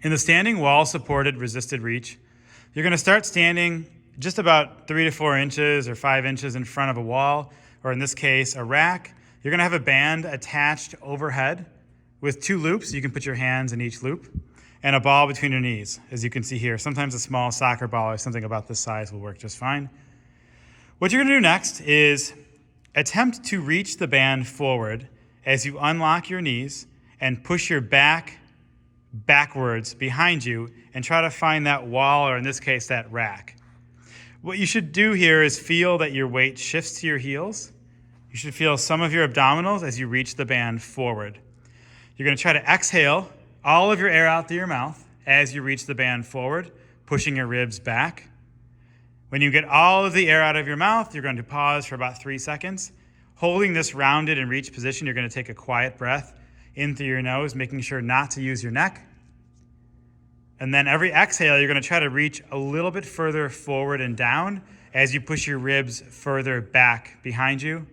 In the standing wall supported resisted reach, you're going to start standing just about 3 to 4 inches or 5 inches in front of a wall, or in this case, a rack. You're going to have a band attached overhead with 2 loops. You can put your hands in each loop, and a ball between your knees, as you can see here. Sometimes a small soccer ball or something about this size will work just fine. What you're going to do next is attempt to reach the band forward as you unlock your knees and push your back backwards behind you and try to find that wall, or in this case, that rack. What you should do here is feel that your weight shifts to your heels. You should feel some of your abdominals as you reach the band forward. You're going to try to exhale all of your air out through your mouth as you reach the band forward, pushing your ribs back. When you get all of the air out of your mouth, you're going to pause for about 3 seconds. Holding this rounded and reach position, you're going to take a quiet breath in through your nose, making sure not to use your neck. And then every exhale, you're going to try to reach a little bit further forward and down as you push your ribs further back behind you.